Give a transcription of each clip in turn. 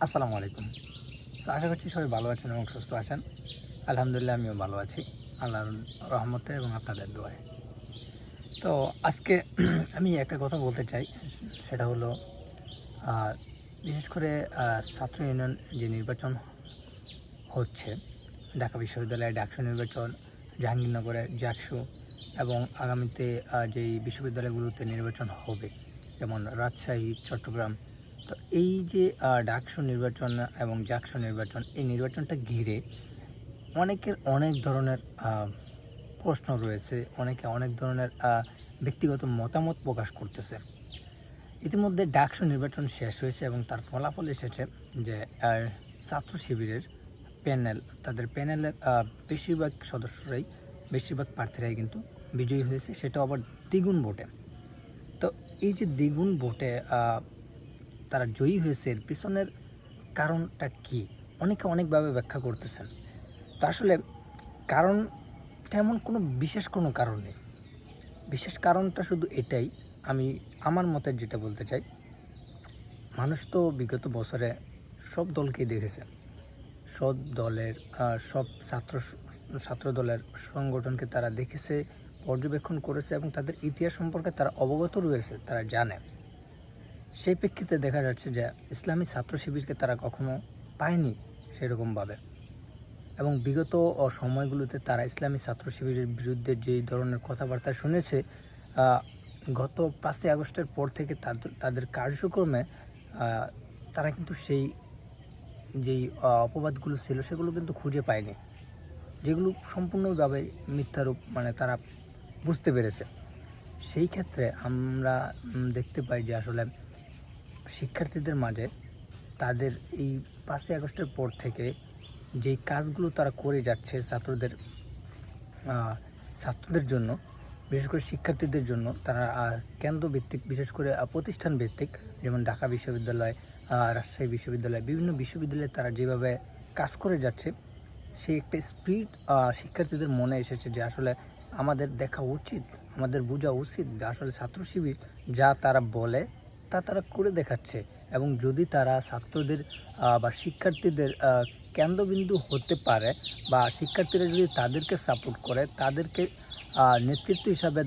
আসসালামু আলাইকুম। তো আশা করছি সবাই ভালো আছেন এবং সুস্থ আছেন। আলহামদুলিল্লাহ আমিও ভালো আছি আল্লাহর রহমতে এবং আপনাদের দোয়ায়। তো আজকে আমি একটা কথা বলতে চাই, সেটা হলো আ বিশেষ করে ছাত্র ইউনিয়ন যে নির্বাচন হচ্ছে, ঢাকা বিশ্ববিদ্যালয়ে ডাকসু নির্বাচন, জাহাঙ্গীরনগরে জাকসু এবং আগামীতে যেই বিশ্ববিদ্যালয়গুলোতে নির্বাচন হবে, যেমন রাজশাহী, চট্টগ্রাম। তো এই যে ডাকসু নির্বাচন এবং জাকসু নির্বাচন, এই নির্বাচনটা ঘিরে অনেকের অনেক ধরনের প্রশ্ন রয়েছে, অনেকে অনেক ধরনের ব্যক্তিগত মতামত প্রকাশ করতেছে। ইতিমধ্যে ডাকসু নির্বাচন শেষ হয়েছে এবং তার ফলাফল এসেছে যে ছাত্র শিবিরের প্যানেল, তাদের প্যানেলের বেশিরভাগ সদস্যরাই, বেশিরভাগ প্রার্থীরাই কিন্তু বিজয়ী হয়েছে, সেটা আবার দ্বিগুণ ভোটে। তো এই যে দ্বিগুণ ভোটে তারা জয়ী হয়েছে, এর পিছনের কারণটা কি? অনেকে অনেকভাবে ব্যাখ্যা করতেছেন। তো আসলে কারণ, তেমন কোনো বিশেষ কোনো কারণ নেই। বিশেষ কারণটা শুধু এটাই, আমি আমার মতে যেটা বলতে চাই, মানুষ তো বিগত বছরে সব দলকেই দেখেছে, সব দলের সব ছাত্র দলের সংগঠনকে তারা দেখেছে, পর্যবেক্ষণ করেছে এবং তাদের ইতিহাস সম্পর্কে তারা অবগত রয়েছে, তারা জানে। সেই প্রেক্ষিতে দেখা যাচ্ছে যে ইসলামী ছাত্র শিবিরকে তারা কখনো পায়নি সেরকমভাবে, এবং বিগত সময়গুলোতে তারা ইসলামী ছাত্র শিবিরের বিরুদ্ধে যেই ধরনের কথাবার্তা শুনেছে, গত 5ই আগস্টের পর থেকে তাদের কার্যক্রমে তারা কিন্তু সেই যেই অপবাদগুলো ছিল সেগুলো কিন্তু খুঁজে পায়নি, যেগুলো সম্পূর্ণভাবে মিথ্যারূপ, মানে তারা বুঝতে পেরেছে। সেই ক্ষেত্রে আমরা দেখতে পাই যে আসলে শিক্ষার্থীদের মাঝে তাদের এই 5ই আগস্টের পর থেকে যেই কাজগুলো তারা করে যাচ্ছে ছাত্রদের জন্য, বিশেষ করে শিক্ষার্থীদের জন্য, তারা কেন্দ্রভিত্তিক, বিশেষ করে প্রতিষ্ঠান ভিত্তিক, যেমন ঢাকা বিশ্ববিদ্যালয়, রাজশাহী বিশ্ববিদ্যালয়, বিভিন্ন বিশ্ববিদ্যালয়ে তারা যেভাবে কাজ করে যাচ্ছে, সেই একটা স্পিড শিক্ষার্থীদের মনে এসেছে যে আসলে আমাদের দেখা উচিত, আমাদের বোঝা উচিত যে আসলে ছাত্র শিবির যা তারা বলে তা তারা করে দেখাচ্ছে। এবং যদি তারা ছাত্রদের বা শিক্ষার্থীদের কেন্দ্রবিন্দু হতে পারে, বা শিক্ষার্থীরা যদি তাদেরকে সাপোর্ট করে, তাদেরকে নেতৃত্ব হিসাবে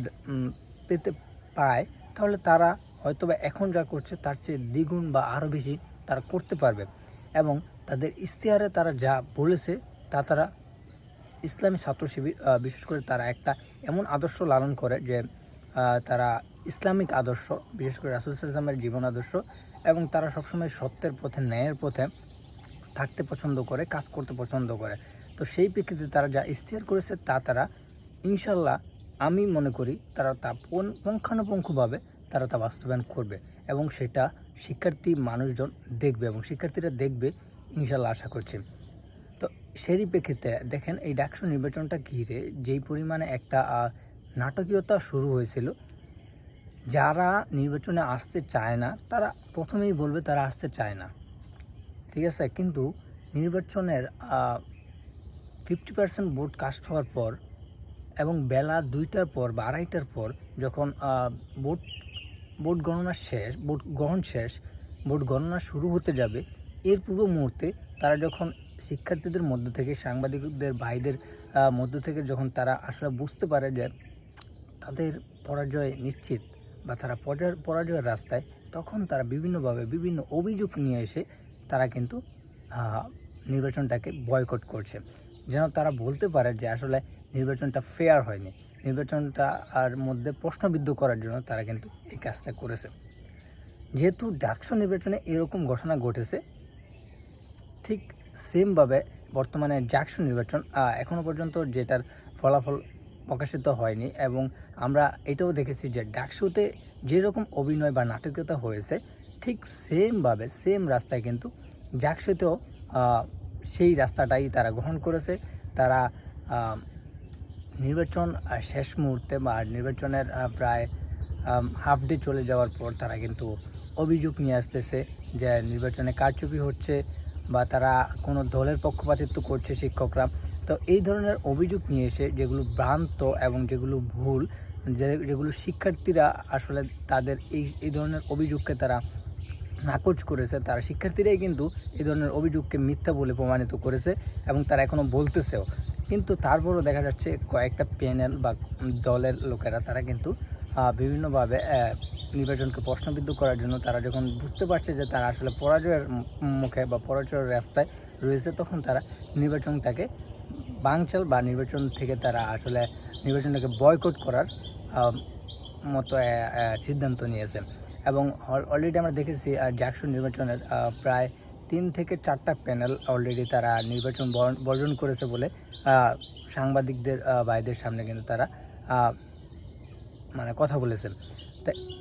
পেতে পায়, তাহলে তারা হয়তোবা এখন যা করছে তার চেয়ে দ্বিগুণ বা আরও বেশি তারা করতে পারবে। এবং তাদের ইশতেহারে তারা যা বলেছে তা তারা, ইসলামী ছাত্র শিবির বিশেষ করে তারা একটা এমন আদর্শ লালন করে যে তারা ইসলামিক আদর্শ, বিশেষ করে রাসূল সাল্লাল্লাহু আলাইহি ওয়াসাল্লামের জীবন আদর্শ, এবং তারা সবসময় সত্যের পথে, ন্যায়ের পথে থাকতে পছন্দ করে, কাজ করতে পছন্দ করে। তো সেই প্রেক্ষিতে তারা যা ইশতেহার করেছে তা তারা ইনশাল্লাহ, আমি মনে করি তারা তা পুঙ্খানুপুঙ্খভাবে তারা তা বাস্তবায়ন করবে, এবং সেটা শিক্ষার্থী মানুষজন দেখবে এবং শিক্ষার্থীরা দেখবে ইনশাল্লাহ, আশা করছি। তো সেই প্রেক্ষিতে দেখেন, এই ডাকসু নির্বাচনটা ঘিরে যেই পরিমাণে একটা নাটকীয়তা শুরু হয়েছিল, যারা নির্বাচনে আসতে চায় না তারা প্রথমেই বলবে তারা আসতে চায় না, ঠিক আছে? কিন্তু নির্বাচনের 50% ভোট কাস্ট হওয়ার পর এবং বেলা 2টার পর বা 2:30টার পর যখন ভোট গণনা শুরু হতে যাবে, এর পূর্ব মুহূর্তে তারা যখন শিক্ষার্থীদের মধ্য থেকে, সাংবাদিকদের ভাইদের মধ্য থেকে যখন তারা আসলে বুঝতে পারে যে তাদের পরাজয় নিশ্চিত বা তারা পরাজয়ের রাস্তায়, তখন তারা বিভিন্নভাবে বিভিন্ন অভিযোগ নিয়ে এসে তারা কিন্তু নির্বাচনটাকে বয়কট করছে, যেন তারা বলতে পারে যে আসলে নির্বাচনটা ফেয়ার হয়নি। নির্বাচনটা আর মধ্যে প্রশ্নবিদ্ধ করার জন্য তারা কিন্তু এই কাজটা করেছে। যেহেতু ডাকসু নির্বাচনে এরকম ঘটনা ঘটেছে, ঠিক সেমভাবে বর্তমানে জাকসু নির্বাচন এখনও পর্যন্ত যেটার ফলাফল প্রকাশিত হয়নি, এবং আমরা এটাও দেখেছি যে ডাকসুতে যেরকম অভিনয় বা নাটকীয়তা হয়েছে, ঠিক সেমভাবে সেম রাস্তায় কিন্তু জাকসুতেও সেই রাস্তাটাই তারা গ্রহণ করেছে। তারা নির্বাচন শেষ মুহূর্তে বা নির্বাচনের প্রায় হাফ ডে চলে যাওয়ার পর তারা কিন্তু অভিযোগ নিয়ে আসতেছে যে নির্বাচনে কারচুপি হচ্ছে বা তারা কোনো দলের পক্ষপাতিত্ব করছে শিক্ষকরা। তো এই ধরনের অভিযোগ নিয়ে এসে, যেগুলো ভ্রান্ত এবং যেগুলো ভুল, যেগুলো শিক্ষার্থীরা আসলে তাদের এই ধরনের অভিযোগকে তারা নাকচ করেছে, তারা শিক্ষার্থীরাই কিন্তু এই ধরনের অভিযোগকে মিথ্যা বলে প্রমাণিত করেছে এবং তারা এখনও বলতেছেও। কিন্তু তারপরও দেখা যাচ্ছে কয়েকটা প্যানেল বা দলের লোকেরা তারা কিন্তু বিভিন্নভাবে নির্বাচনকে প্রশ্নবিদ্ধ করার জন্য তারা যখন বুঝতে পারছে যে তারা আসলে পরাজয়ের মুখে বা পরাজয়ের রাস্তায় রয়েছে, তখন তারা নির্বাচনটাকে বানচাল বা নির্বাচন থেকে তারা আসলে নির্বাচনটাকে বয়কট করার মতো সিদ্ধান্ত নিয়েছে। এবং অলরেডি আমরা দেখেছি জাকসু নির্বাচনের প্রায় 3 থেকে 4টা প্যানেল অলরেডি তারা নির্বাচন বর্জন করেছে বলে সাংবাদিকদের ভাইদের সামনে কিন্তু তারা মানে কথা বলেছেন।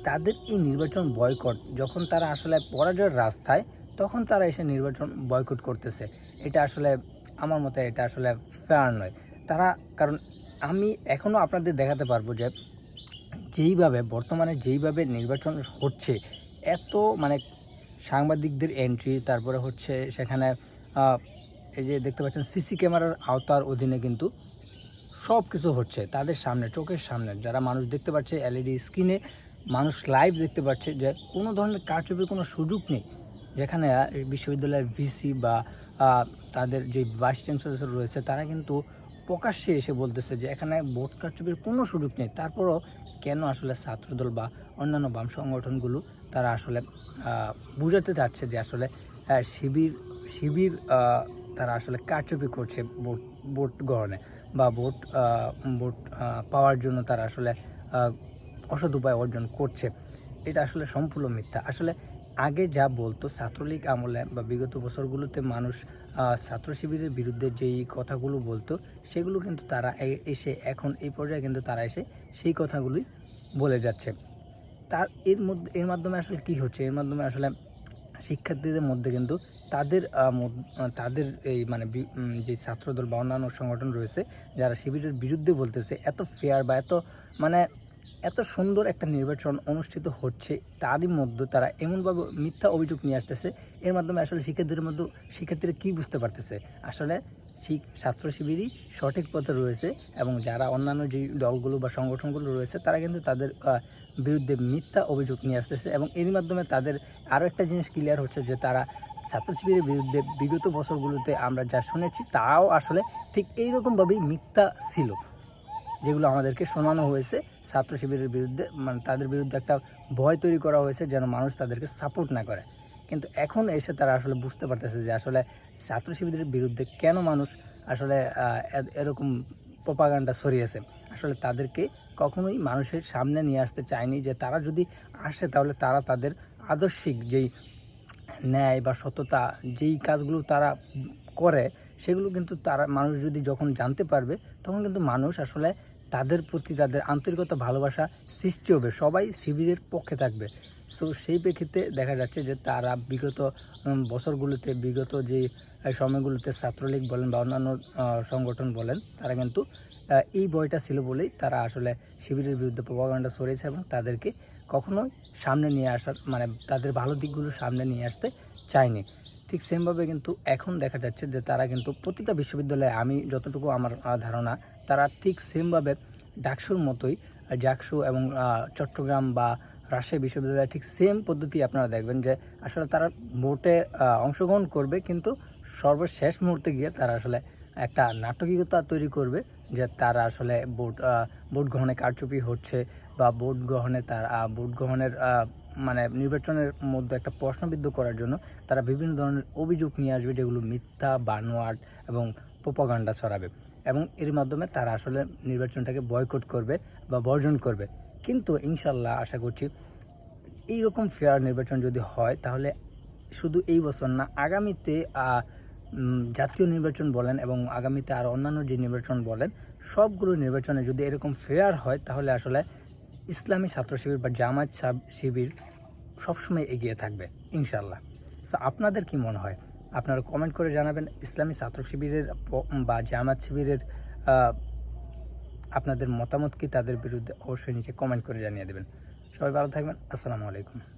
তাদের এই নির্বাচন বয়কট যখন তারা আসলে পরাজয়ের রাস্তায়, তখন তারা এসে নির্বাচন বয়কট করতেছে। এটা আসলে আমার মতে এটা আসলে ফেয়ার নয়। তারা কারণ আমি এখনও আপনাদের দেখাতে পারবো যে বর্তমানে যেইভাবে নির্বাচন হচ্ছে, এত মানে সাংবাদিকদের এন্ট্রি, তারপরে হচ্ছে সেখানে এই যে দেখতে পাচ্ছেন সিসি ক্যামেরার আওতার অধীনে কিন্তু সব কিছু হচ্ছে তাদের সামনে, চোখের সামনে। যারা মানুষ দেখতে পাচ্ছে এলইডি স্ক্রিনে, মানুষ লাইভ দেখতে পাচ্ছে যে কোনো ধরনের কারচুপির কোনো সুযোগ নেই। যেখানে বিশ্ববিদ্যালয়ের ভিসি বা তাদের যে ভাইস চ্যান্সেলর রয়েছে তারা কিন্তু প্রকাশ্যে এসে বলতেছে যে এখানে ভোট কারচুপির কোনো সুযোগ নেই। তারপরও কেন আসলে ছাত্রদল বা অন্যান্য বাম সংগঠনগুলো তারা আসলে বোঝাতে চাচ্ছে যে আসলে শিবির তারা আসলে কারচুপি করছে ভোট গ্রহণে বা ভোট পাওয়ার জন্য তারা আসলে অসৎ উপায় অর্জন করছে। এটা আসলে সম্পূর্ণ মিথ্যা। আসলে আগে যা বলতো ছাত্রলীগ আমলে বা বিগত বছরগুলোতে মানুষ ছাত্র শিবিরের বিরুদ্ধে যেই কথাগুলো বলতো, সেগুলো কিন্তু তারা এসে এখন এই পর্যায়ে কিন্তু তারা এসে সেই কথাগুলোই বলে যাচ্ছে। এর মাধ্যমে আসলে কি হচ্ছে? এর মাধ্যমে আসলে শিক্ষার্থীদের মধ্যে কিন্তু তাদের এই মানে যে ছাত্রদল বা অন্যান্য সংগঠন রয়েছে যারা শিবিরের বিরুদ্ধে বলতেছে, এত ফেয়ার বা এত সুন্দর একটা নির্বাচন অনুষ্ঠিত হচ্ছে, তারই মধ্যে তারা এমনভাবে মিথ্যা অভিযোগ নিয়ে আসতেছে। এর মাধ্যমে আসলে শিক্ষার্থীরা কী বুঝতে পারতেছে? আসলে ছাত্র শিবিরই সঠিক পথে রয়েছে এবং যারা অন্যান্য যে দলগুলো বা সংগঠনগুলো রয়েছে তারা কিন্তু তাদের বিরুদ্ধে মিথ্যা অভিযোগ নিয়ে আসতেছে। এবং এর মাধ্যমে তাদের আরও একটা জিনিস ক্লিয়ার হচ্ছে যে তারা ছাত্র শিবিরের বিরুদ্ধে বিগত বছরগুলোতে আমরা যা শুনেছি তাও আসলে ঠিক এইরকমভাবেই মিথ্যা ছিল, যেগুলো আমাদেরকে শোনানো হয়েছে। ছাত্র শিবিরের বিরুদ্ধে মানে তাদের বিরুদ্ধে একটা ভয় তৈরি করা হয়েছে যেন মানুষ তাদেরকে সাপোর্ট না করে। কিন্তু এখন এসে তারা আসলে বুঝতে পারতেছে যে আসলে ছাত্র শিবিরের বিরুদ্ধে কেন মানুষ আসলে এরকম প্রপাগান্ডা ছড়িয়েছে। আসলে তাদেরকে কখনোই মানুষের সামনে নিয়ে আসতে চায়নি, যে তারা যদি আসে তাহলে তারা তাদের আদর্শিক যেই ন্যায় বা সততা যেই কাজগুলো তারা করে সেগুলো কিন্তু মানুষ যদি যখন জানতে পারবে, তখন কিন্তু মানুষ আসলে তাদের প্রতি তাদের আন্তরিকতা ভালোবাসা সৃষ্টি হবে, সবাই শিবিরের পক্ষে থাকবে। সো সেই প্রেক্ষিতে দেখা যাচ্ছে যে তারা বিগত বছরগুলোতে, বিগত যে সময়গুলোতে ছাত্রলীগ বলেন বা অন্যান্য সংগঠন বলেন, তারা কিন্তু এই ভয়টা ছিল বলেই তারা আসলে শিবিরের বিরুদ্ধে প্রপাগান্ডা ছড়িয়েছে এবং তাদেরকে কখনোই সামনে নিয়ে আসার মানে তাদের ভালো দিকগুলো সামনে নিয়ে আসতে চায়নি। ঠিক সেমভাবে কিন্তু এখন দেখা যাচ্ছে যে তারা কিন্তু প্রতিটা বিশ্ববিদ্যালয়ে, আমি যতটুকু আমার ধারণা, তারা ঠিক সেমভাবে ডাকসুর মতোই জাকসু এবং চট্টগ্রাম বা রাজশাহী বিশ্ববিদ্যালয়ে ঠিক সেম পদ্ধতি আপনারা দেখবেন যে আসলে তারা ভোটে অংশগ্রহণ করবে, কিন্তু সর্বশেষ মুহূর্তে গিয়ে তারা আসলে একটা নাটকীয়তা তৈরি করবে যে তারা আসলে ভোট গ্রহণে কারচুপি হচ্ছে বা ভোট গ্রহণের মানে নির্বাচনের মধ্যে একটা প্রশ্নবিদ্ধ করার জন্য তারা বিভিন্ন ধরনের অভিযোগ নিয়ে আসবে, যেগুলো মিথ্যা, বানোয়াট এবং প্রোপাগান্ডা ছড়াবে এবং এর মাধ্যমে তারা আসলে নির্বাচনটাকে বয়কট করবে বা বর্জন করবে। কিন্তু ইনশাল্লাহ আশা করছি এইরকম ফেয়ার নির্বাচন যদি হয়, তাহলে শুধু এই বছর না, আগামীতে জাতীয় নির্বাচন বলেন এবং আগামীতে আর অন্যান্য যে নির্বাচন বলেন, সবগুলো নির্বাচনে যদি এরকম ফেয়ার হয়, তাহলে আসলে ইসলামী ছাত্র শিবির বা জামায়াত শিবির সবসময় এগিয়ে থাকবে ইনশাল্লাহ। সো আপনাদের কি মনে হয়? আপনারা কমেন্ট করে জানাবেন। ইসলামী ছাত্র শিবিরের বা জামায়াত শিবিরের আপনাদের মতামত কি তাদের বিরুদ্ধে, অবশ্যই নিচে কমেন্ট করে জানিয়ে দেবেন। সবাই ভালো থাকবেন। আসসালামু আলাইকুম।